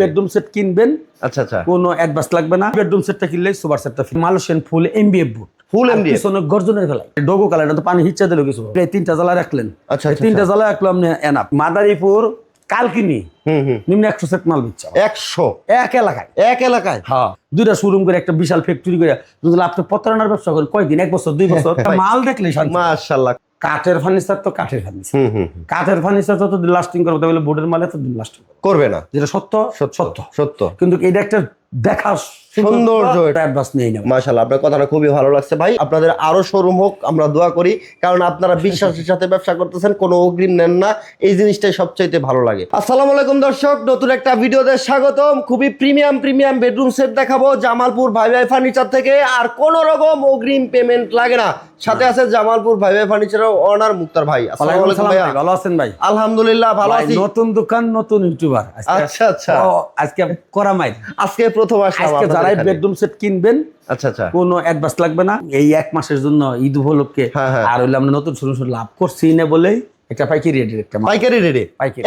Bedroom set কিনবেন, আচ্ছা আচ্ছা, কোনো অ্যাডভান্স লাগবে না। বেডরুম সেটটা কিনলে সুপার সেটটা ফ্রি। মালয়েশিয়ান ফুল এমবিএফ বুট, ফুল এমডিএফ, পিছনে গর্জনের ফেলায় ডোগো কালারটা তো পানি হিচ্ছা দিল কিছু, এই তিনটা জ্বালা রাখলেন। আচ্ছা এই আচ্ছা, তিনটা জ্বালা রাখলো আপনি এনাফ। মাদারীপুর কালকিনি নিম্ন 100 সেট মাল দিচ্ছে 100 এক এলাকায়। এক এলাকায়। হ্যাঁ, দুইটা শোরুম করে একটা বিশাল ফ্যাক্টরি করে যদি আপনি প্রতারণার ব্যবসা করেন কয়দিন, 1 বছর 2 বছর মাল দেখলেই শান্তি। মাশাআল্লাহ। কাঠের ফার্নিচার তো কাঠের ফার্নিচার, কাঠের ফার্নিচার যতদিন লাস্টিং করবে তাহলে বোর্ডের মাল এতদিন লাস্টিং করবে না, যেটা সত্য সত্য সত্য। কিন্তু এটা একটা দেখা সৌন্দর্য, অ্যাডভান্স নেই না। মাশাআল্লাহ, আপনার কথাটা খুবই ভালো লাগছে ভাই। আপনাদের আরো শোরুম হোক আমরা দোয়া করি, কারণ আপনারা বিশ্বাসের সাথে ব্যবসা করতেছেন, কোনো অগ্রিম নেন না, এই জিনিসটাই সবচাইতে ভালো লাগে। আসসালামু আলাইকুম দর্শক, নতুন একটা ভিডিওতে স্বাগতম। খুবই প্রিমিয়াম বেডরুম সেট দেখাবো জামালপুর ভাই ভাই ফার্নিচার থেকে, আর কোনো রকম অগ্রিম পেমেন্ট লাগে না। সাথে আছে জামালপুর ভাই ভাই ফার্নিচারের ওনার মুক্তার ভাই। আসসালামু আলাইকুম ভাই, ভালো আছেন ভাই? আলহামদুলিল্লাহ ভালো আছি। নতুন দোকান নতুন ইউটিউবার। আচ্ছা আচ্ছা, আজকে করা মাই, আজকে প্রথম আসলাম। আজকে যারা বেডরুম সেট কিনবেন, আচ্ছা আচ্ছা, কোনো অ্যাডভান্স লাগবে না। এই 1 মাসের জন্য ঈদ উপলক্ষে আর হইলে আমরা নতুন শুরু লাভ করছি না বলেই একটা পাইকারি রেটের একটা পাইকারি রেটে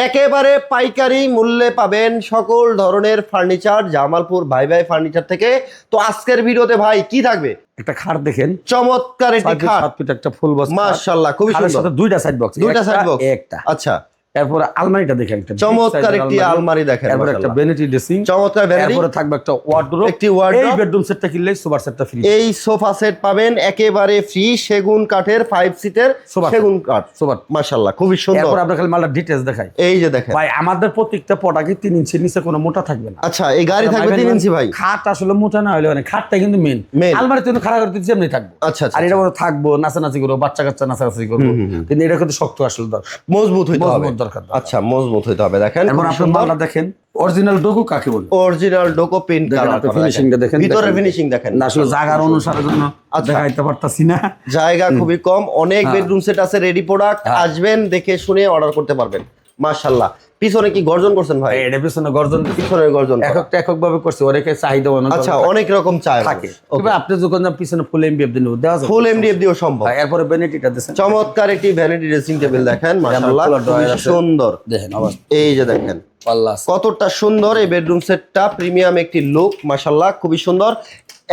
একেবারে পাইকারি মূল্যে পাবেন সকল ধরনের ফার্নিচার জামালপুর ভাই ভাই ফার্নিচার থেকে। তো আজকের ভিডিওতে ভাই কি থাকবে? একটা খাট দেখেন, চমৎকার একটি খাট, 7 ফিট একটা ফুল বক্স, মাশাআল্লাহ খুবই সুন্দর। সাথে দুইটা সাইড বক্স, দুইটা সাইড বক্স একটা। আচ্ছা, এরপর আলমারিটা দেখেন, একটা চমৎকার একটি আলমারি দেখেন, এরপর একটা ভ্যানিটি ড্রেসিং, চমৎকার ভ্যানিটি, এরপর থাকবে একটা ওয়ার্ডরোব, একটি ওয়ার্ডরোব। এই বেডরুম সেটটা কিনলে সুপার সেটটা ফ্রি। এই সোফা সেট পাবেন একেবারে ফ্রি, সেগুন কাঠের 5 সিটের সেগুন কাঠ, সুপার, মাশাআল্লাহ খুবই সুন্দর। এরপর আপনাদের খালি মালটা ডিটেইলস দেখাই। এই যে দেখেন ভাই, আমাদের প্রত্যেকটা প্রোডাক্টে 3 ইঞ্চির নিচে কোনো মোটা থাকবে না। আচ্ছা, এই গাড়ি থাকবে 3 ইঞ্চি ভাই। খাট আসলে মোটা না হলে মানে খাটটা কিন্তু মেইন, আলমারিতে কিন্তু খাড়া করে দিতে এমনি থাকবে। আচ্ছা আচ্ছা, আর এটা বড় থাকবো নাচানাচি করবো, বাচ্চা কাচ্চা নাচানাচি করবো, কিন্তু এটা কিন্তু শক্ত আসলে দরকার, মজবুত হইতে হবে, দরকার। আচ্ছা, মজবুত হইতে হবে। দেখেন এরপর আপনি মালটা দেখেন, অরিজিনাল ডোকো কাকে বলে, অরিজিনাল ডোকো প্রিন্ট কালার, ফিনিশিংটা দেখেন, ভিতরের ফিনিশিং দেখেন। না আসলে জায়গার অনুসারে জন্য দেখাইতে পারতাছি না, জায়গা খুবই কম, অনেক বেডরুম সেট আছে রেডি প্রোডাক্ট, আসবেন দেখে শুনে অর্ডার করতে পারবেন। মাশাআল্লাহ। পিছনে কি গর্জন করছেন ভাই? এটা পিছনে গর্জন, পিছনের গর্জন একক ভাবে করছে, অনেকে চাহিদা অনেক। আচ্ছা, অনেক রকম চাই থাকে, তবে আপনি যখন পিছনে ফুল এমডিএফ দিন দেওয়া যায়, ফুল এমডিএফ দিও সম্ভব। এরপরে ভ্যানিটিটা দেখেন, চমৎকার একটি ভ্যানিটি ড্রেসিং টেবিল দেখেন, মাশাআল্লাহ খুবই সুন্দর। দেখেন আবার, এই যে দেখেন পাল্লা কতটা সুন্দর এই বেডরুম সেটটা, প্রিমিয়াম একটি লুক, মাশাআল্লাহ খুবই সুন্দর।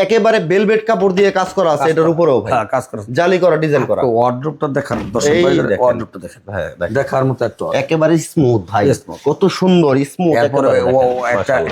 একেবারে বেলভেট কাপড় দিয়ে কাজ করা আছে, এটার উপরেও ভাই কাজ করা, জালি করা, ডিজাইন করা। ওয়ার্ডরোবটা দেখেন, ওয়ার্ডরোবটা দেখেন, হ্যাঁ দেখার মতো একটা, একেবারে স্মুথ ভাই, কত সুন্দর স্মুথ। এরপরে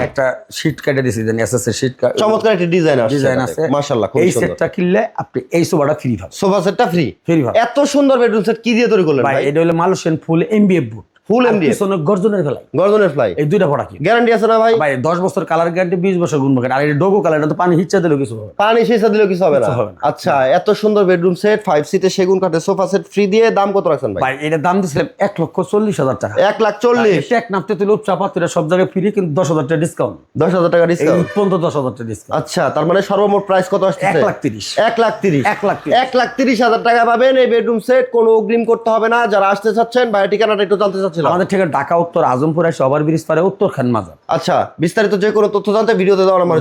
একটা শীট কেটে দিয়েছি, জানি এসএস এর শীট, চমৎকার একটা ডিজাইন আছে, মাশাআল্লাহ খুব এই সুন্দর। সেটটা কিনলে আপনি এই সোফাটা ফ্রি পাবেন, সোফা সেটটা ফ্রি পাবেন। এত সুন্দর বেডরুম সেট কি দিয়ে তৈরি করলেন ভাই? এটা হলো মালয়েশিয়ান ফুল এমবিএফ বুট, ফুল এমডিএফ, পিছনে গর্জনের ফেলাই, গর্জনের ফ্লাই, এই দুইটা প্রোডাক্ট গ্যারান্টি আছে না ভাই? ভাই 10 বছর কালার গ্যারান্টি, 20 বছর গুণ গ্যারান্টি। আর এটা ডোগো কালার, এটা তো পানি হিচ্ছা দিলেও কিছু হবে, পানি সেচা দিলেও কিছু হবে না। আচ্ছা, এত সুন্দর বেডরুম সেট 5 সিটে সেগুন কাঠের সোফা সেট ফ্রি দিয়ে দাম কত রাখছেন ভাই? ভাই এটা দাম দিছিলাম 1,40,000 টাকা। 1,40,000 টেক নামতে তুলে চাপাতিরা সব জায়গায় ফ্রি, কিন্তু 10,000 টাকা ডিসকাউন্ট, 10,000 টাকা ডিসকাউন্ট, 10,000 টাকা ডিসকাউন্ট। আচ্ছা, তার মানে সর্বমোট প্রাইস কত আসছে? 1,30,000 1,30,000 টাকা পাবেন এই বেডরুম সেট, কোনো অগ্রিম করতে হবে না। যারা আসতে চাচ্ছেন ভাই, ঠিকানাটা একটু জানতে চাচ্ছিলাম। আমাদের ঠিকানা ঢাকা উত্তর আজমপুরে, সবার ব্রিজ পারে, উত্তর খান মাজার। আচ্ছা, বিস্তারিত যে কোনো তথ্য জানতে ভিডিওতে দেওয়া নাম্বার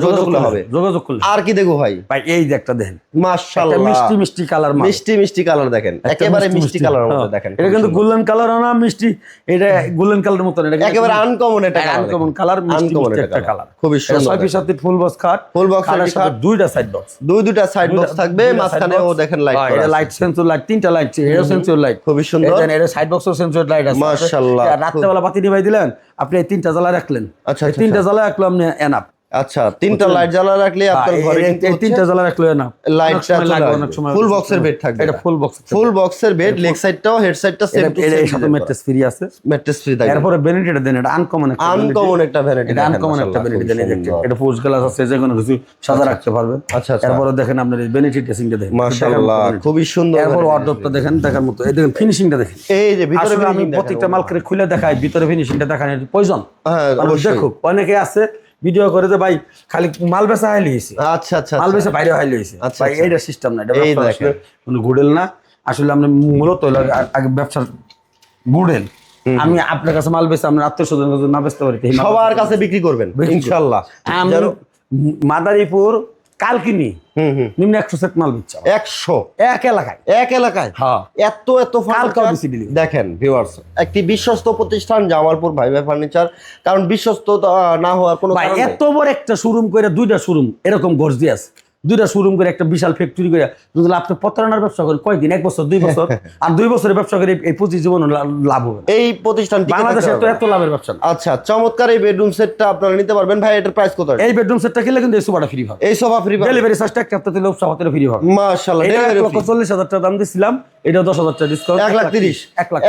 যোগাযোগ করলে। আর কি দেখো ভাই? ভাই এই যে একটা দেখেন, মাশাআল্লাহ মিষ্টি কালার, মিষ্টি কালার দেখেন, একেবারে মিষ্টি কালারের মধ্যে দেখেন। এটা কিন্তু গোল্ডেন কালার না, মিষ্টি, এটা গোল্ডেন কালারের মতো না, এটা একেবারে আনকমন, এটা আনকমন কালার, মিষ্টি একটা কালার, খুবই সুন্দর। 6 সাথে ফুল বক্স খাট, ফুল বক্সের সাথে দুইটা সাইড বক্স, দুইটা সাইড বক্স থাকবে, মাঝখানে ও দেখেন লাইট করা, এটা লাইট সেন্সর লাইট, তিনটা লাইট, এর সেন্সর লাইট খুবই সুন্দর। এটা সাইড বক্স সেন্সর লাইট আছে, মাশাআল্লাহ। রাতে বেলা বাতি নিভাই দিলেন, আপনি এই তিনটা জ্বালা রাখলেন। আচ্ছা, তিনটা জ্বালা রাখলো আপনি এনাফ। আচ্ছা, তিনটা লাইট জ্বালা রাখলে আপনার ঘরে এই তিনটা জ্বালা রাখলো এনাফ, লাইটটা অনেক সময় ফুল বক্সের বেড থাকবে, এটা ফুল বক্সের বেড, লেগ সাইডটাও হেড সাইডটা সেম টু সেম, এর সাথে ম্যাট্রেস ফ্রি আছে, ম্যাট্রেস ফ্রি থাকবে। এরপরে ভ্যানিটিটা দেন, এটা আনকমন একটা ভ্যানিটি, এটা আনকমন একটা ভ্যানিটি দেন, এটা পোস্ট গ্লাস আছে, যে কোনো কিছু সাজা রাখতে পারবেন। আচ্ছা, এরপরে দেখেন আপনার এই ভ্যানিটি ড্রেসিংটা দেখেন, মাশাআল্লাহ খুবই সুন্দর। এরপর ওয়ার্ডরোবটা দেখেন, দেখার মতো, এই দেখেন ফিনিশিংটা দেখেন, এই যে ভিতরে আমি প্রত্যেকটা মাল করে খুলে দেখাই, ভিতরে ফিনিশিংটা দেখান, এর প্রয়োজন। হ্যাঁ, দেখুক, অনেকে আছে ভিডিও করে যে ভাই খালি মাল বেচা হাইলি হইছে, আচ্ছা আচ্ছা, মাল বেচা বাইরে হাইলি হইছে। আচ্ছা, ভাই এইটা সিস্টেম না, এটা আসলে কোনো গুডেল না, আসলে আমরা মূলত আগে ব্যবসার গুডেল। আমি আপনার কাছে মাল বেচে আমরা আত্মীয়-স্বজনের কাছে না বেচতে পারি, সবার কাছে বিক্রি করবেন ইনশাআল্লাহ। মাদারীপুর কাল কিনি নিম্ন 100 সেট মাল বিচ্ছা 100 এক এলাকায় হ্যাঁ এত এত কালকে furniture। দিছি delivery। দেখেন ভিউয়ার্স, একটি বিশ্বস্ত প্রতিষ্ঠান জামালপুর ভাই ভাই ফার্নিচার, কারণ বিশ্বস্ত না হওয়ার কোনো ভাই কারণ নেই। এত বড় একটা শোরুম করে দুইটা শোরুম এরকম গর্জিয়াস, দুইটা শোরুম করে একটা বিশাল ফ্যাক্টরি করে যদি আপনি প্রতারণার ব্যবসা করেন কয়দিন, 1 বছর 2 বছর, আর 2 বছরের ব্যবসা করে এই পুঁজি জীবন লাভ হবে না। এই প্রতিষ্ঠান বাংলাদেশে তো এত লাভের ব্যবসা না। আচ্ছা, চমৎকার এই বেডরুম সেটটা আপনারা নিতে পারবেন ভাই। এটার প্রাইস কত? এই বেডরুম সেটটা কিনলে কিন্তু এই সোফাটা ফ্রি হবে, এই সোফা ফ্রি পাবেন, ডেলিভারি চার্জটা একটা হপ্তাহ দিলে সোফাতে ফ্রি হবে। মাশাআল্লাহ। এটা ডেলিভারি 1,40,000 টাকা দাম দিছিলাম, এটা 10,000 টাকা ডিসকাউন্ট, 1,30,000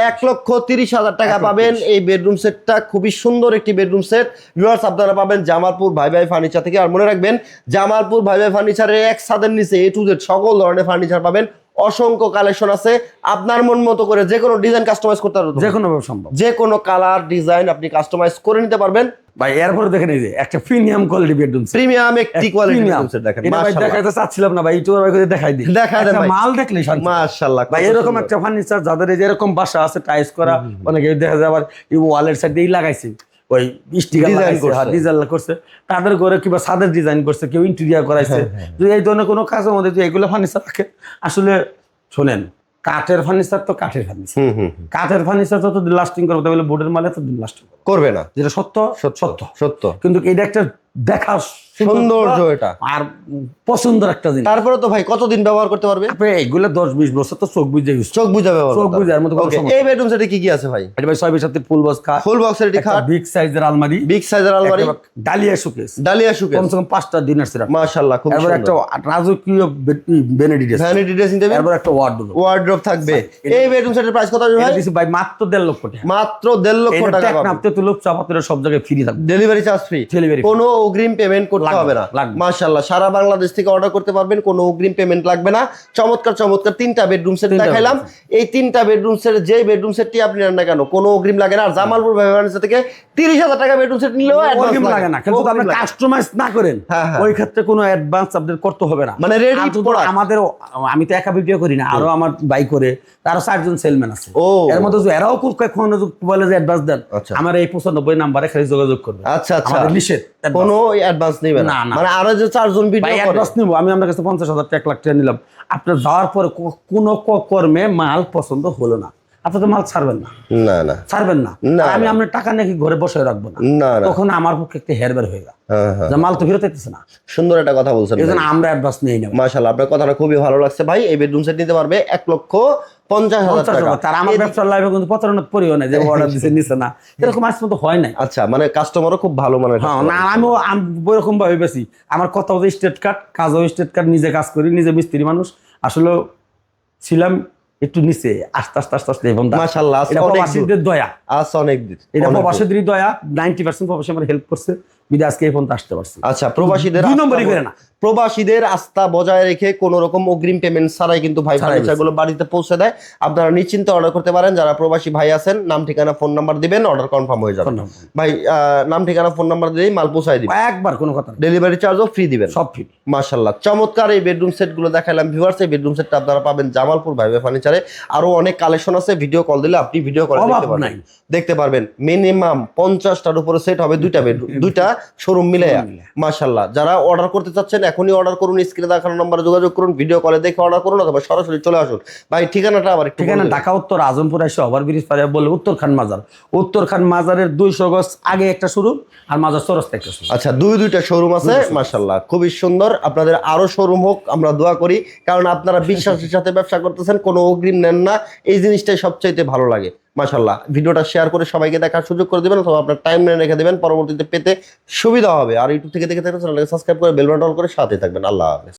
1,30,000 টাকা 1,30,000 পাবেন এই বেডরুম সেটটা। খুবই সুন্দর একটি বেডরুম সেট ভিউয়ার্স, আপনারা পাবেন জামালপুর ভাই ভাই ফার্নিচার থেকে। আর মনে রাখবেন জামালপুর ভাই ভাই ফার্নিচারের এক ছাদের নিচে A to Z সকল ধরনের ফার্নিচার পাবেন। অসংখ্য কালেকশন আছে, আপনার মন মতো করে যে কোনো ডিজাইন কাস্টমাইজ করতে পারবেন, যে কোনো সম্ভব, যে কোনো কালার ডিজাইন আপনি কাস্টমাইজ করে নিতে পারবেন ভাই। এরপরে দেখেন এই যে একটা premium quality bedroom set, premium একটি কোয়ালিটি বেডরুম সেট দেখেন। এটা ভাই মাশাআল্লাহ, দেখাইতে চাচ্ছিলাম না ভাই, একটু ভাই করে দেখাই দিই, দেখাই দেন একটা ভাই। মাল দেখলেই শান্তি। মাশাআল্লাহ ভাই এরকম একটা ফার্নিচার যাদের এই যে এরকম বাসা আছে টাইলস করা, অনেকে দেখা যায় আবার এই ওয়ালের সাইডে লাগাইছে ওই স্টিকার Design লাগাইছে, করছে। হ্যাঁ ডিজাইন করছে, তাদের ঘরে কিংবা ছাদের ডিজাইন করছে, কেউ ইন্টেরিয়র করাইছে। যদি এই ধরনের কোনো কাজের মধ্যে যদি এগুলো ফার্নিচার রাখে, আসলে শোনেন কাঠের ফার্নিচার তো কাঠের ফার্নিচার, কাঠের ফার্নিচার যতদিন লাস্টিং করবে তাহলে বোর্ডের মালে ততদিন লাস্টিং করবে না, যেটা সত্য সত্য। সত্য। কিন্তু এটা একটা দেখা সৌন্দর্য এটা, আর পছন্দের একটা জিনিস। তারপরে তো ভাই কতদিন ব্যবহার করতে পারবে? আপনি এইগুলো 10-20 বছর তো চোখ বুঝে ইউজ, চোখ বুঝা ব্যবহার চোখ করতে বুঝার মতো কোনো Okay, সমস্যা এই বেডরুম সেটে কি কি আছে ভাই? এটা ভাই 6 সাথে ফুল বক্স খাট, ফুল বক্সের এটি খাট, বিগ সাইজের আলমারি, বিগ সাইজের আলমারি, ডালিয়া শোকেস, ডালিয়া শোকেস, কমসে কম 5টা ডিনার সেট, মাশাআল্লাহ খুব এরপর একটা সুন্দর। রাজকীয় vanity dress, vanity dressing table, এরপর একটা ওয়ার্ডরোব। ওয়ার্ডরোব থাকবে। এই বেডরুম সেটের প্রাইস কত আসবে ভাই? এটা দিছি ভাই মাত্র 1.5 লক্ষ টাকা, মাত্র 1.5 লক্ষ এটা টাকা টেকনাফ পাবেন। তেতুলুপ চাপাতের সব জায়গায় ফ্রি থাকবে, delivery charge free, Delivery free। কোনো অগ্রিম পেমেন্ট করতে লাগবে হবে না। লাগবে। মাশাআল্লাহ, সারা বাংলাদেশ থেকে অর্ডার করতে পারবেন, কোনো অগ্রিম পেমেন্ট লাগবে না। চমৎকার চমৎকার 3টা বেডরুম সেট তিনটা দেখাইলাম। এই 3টা বেডরুম সেট যে বেডরুম সেটটি আপনি নেন না কেন কোনো অগ্রিম লাগে না। আর জামালপুর ভাই ফার্নিচার থেকে 30,000 টাকা বেডরুম সেট নিলেও অগ্রিম অ্যাডভান্স লাগে না, কিন্তু আপনি কাস্টমাইজ না করেন হ্যাঁ, হ্যাঁ। ওই ক্ষেত্রে কোনো অ্যাডভান্স আপনাদের করতে হবে না। মানে ready আর যদি product। আমাদের আমি তো একা ভিডিও করি না, আরো আমার বাই করে তারও 4জন সেলম্যান আছে, ও। এর মধ্যে যদি এরাও কখনো বলে যে অ্যাডভান্স দেন, আচ্ছা। আমার এই 95 নাম্বারে খালি যোগাযোগ করবে। আচ্ছা আচ্ছা, আমাদের নিষেধ কোনো অ্যাডভান্স নেবে না। না, না। মানে আরো যে 4 জন ভাই ভিডিও করে, অ্যাডভান্স নিব আমি, আপনার কাছে 50,000 টাকা 1 লাখ টাকা নিলাম, আপনার যাওয়ার পরে কোনো কর্মে মাল পছন্দ হলো না, আপনি তো মাল ছাড়বেন না, না না ছাড়বেন না। না, আর আমি না। আপনার টাকা নাকি ঘরে বসে রাখবো না, না না, তখন আমার পক্ষে একটা হেরবের হয়ে গেল, হ্যাঁ হ্যাঁ, যে মাল তো ফেরত দিতেছে না, সুন্দর একটা কথা বলছেন এই জন্য আমরা অ্যাডভান্স নিয়ে নেব। মাশাআল্লাহ, আপনার কথাটা খুবই ভালো লাগছে ভাই। এই বেডরুম সেট নিতে পারবে 1,50,000 টাকা। তার আমার ব্যবসার লাইফে কিন্তু প্রতারণার পরিও নাই যে অর্ডার দিছে নিছে না, এরকম আজ পর্যন্ত হয় নাই। আচ্ছা, মানে কাস্টমারও খুব ভালো মানের হ্যাঁ customer। না, আমিও ওইরকম ভাবে বেশি, আমার কথাও যে স্টেট কার্ড, কাজও স্টেট কার্ড, নিজে কাজ করি, নিজে মিস্ত্রি মানুষ, আসলে ছিলাম একটু নিচে, আস্তে আস্তে আস্তে আস্তে এবং মাশাআল্লাহ, আজকে এটা অনেক প্রবাসীদের দয়া, আজ অনেক দিন, এটা অনেক দিন। প্রবাসীদেরই দয়া, 90% প্রবাসী আমার হেল্প করছে, বিদে আজকে এই পর্যন্ত আসতে পারছি। আচ্ছা, প্রবাসীদের 2 আস্থা নম্বরই করে না, প্রবাসীদের আস্থা বজায় রেখে কোনো রকম অগ্রিম পেমেন্ট ছাড়াই কিন্তু ভাই ছাড়াই ফার্নিচার গুলো বাড়িতে পৌঁছে দেয়। আপনারা নিশ্চিন্তে অর্ডার করতে পারেন। যারা প্রবাসী ভাই আছেন, নাম ঠিকানা ফোন নাম্বার দিবেন, অর্ডার কনফার্ম হয়ে যাবে। ভাই নাম ঠিকানা ফোন নাম্বার দিলেই মাল পৌঁছায় দিবেন, একবার কোনো কথা না, ডেলিভারি চার্জও ফ্রি দিবেন, সব ফ্রি। মাশাআল্লাহ, চমৎকার এই বেডরুম সেট গুলো দেখাইলাম ভিউয়ার্স। এই বেডরুম সেটটা আপনারা পাবেন জামালপুর ভাই ভাই ফার্নিচারে। আরো অনেক কালেকশন আছে, ভিডিও কল দিলে আপনি ভিডিও কল দেখতে পারবেন। মিনিমাম 50টার উপরে সেট হবে, দুইটা বেডরুম, দুইটা শোরুম মিলে। মাশাআল্লাহ, যারা অর্ডার করতে চাচ্ছেন এখনই অর্ডার করুন, স্ক্রিনে দেখানো নম্বরে যোগাযোগ করুন, ভিডিও কলে দেখে অর্ডার করুন, অথবা সরাসরি চলে আসুন। ভাই ঠিকানাটা আবার একটু ঠিকানা ঢাকা উত্তর আজমপুর এসে ওভারব্রিজ পারে বলে উত্তরখান মাজার, উত্তরখান মাজারের 200 গজ আগে একটা শোরুম, আর মাজার চৌরাস্তা একটা শোরুম। আচ্ছা, দুইটা শোরুম আছে। মাশাআল্লাহ, খুবই সুন্দর। আপনাদের আরো শোরুম হোক আমরা দোয়া করি, কারণ আপনারা বিশ্বাসের সাথে ব্যবসা করতেছেন, কোনো অগ্রিম নেন না, এই জিনিসটাই সবচাইতে ভালো লাগে। মাশাআল্লাহ, ভিডিওটা শেয়ার করে সবাইকে দেখার সুযোগ করে দিবেন, অথবা আপনার টাইম লাইনে রেখে দিবেন, পরবর্তীতে পেতে সুবিধা হবে। আর ইউটিউব থেকে দেখে থাকলে চ্যানেলটাকে সাবস্ক্রাইব করে বেল বাটন অন করে সাথে থাকবেন। আল্লাহ হাফেজ।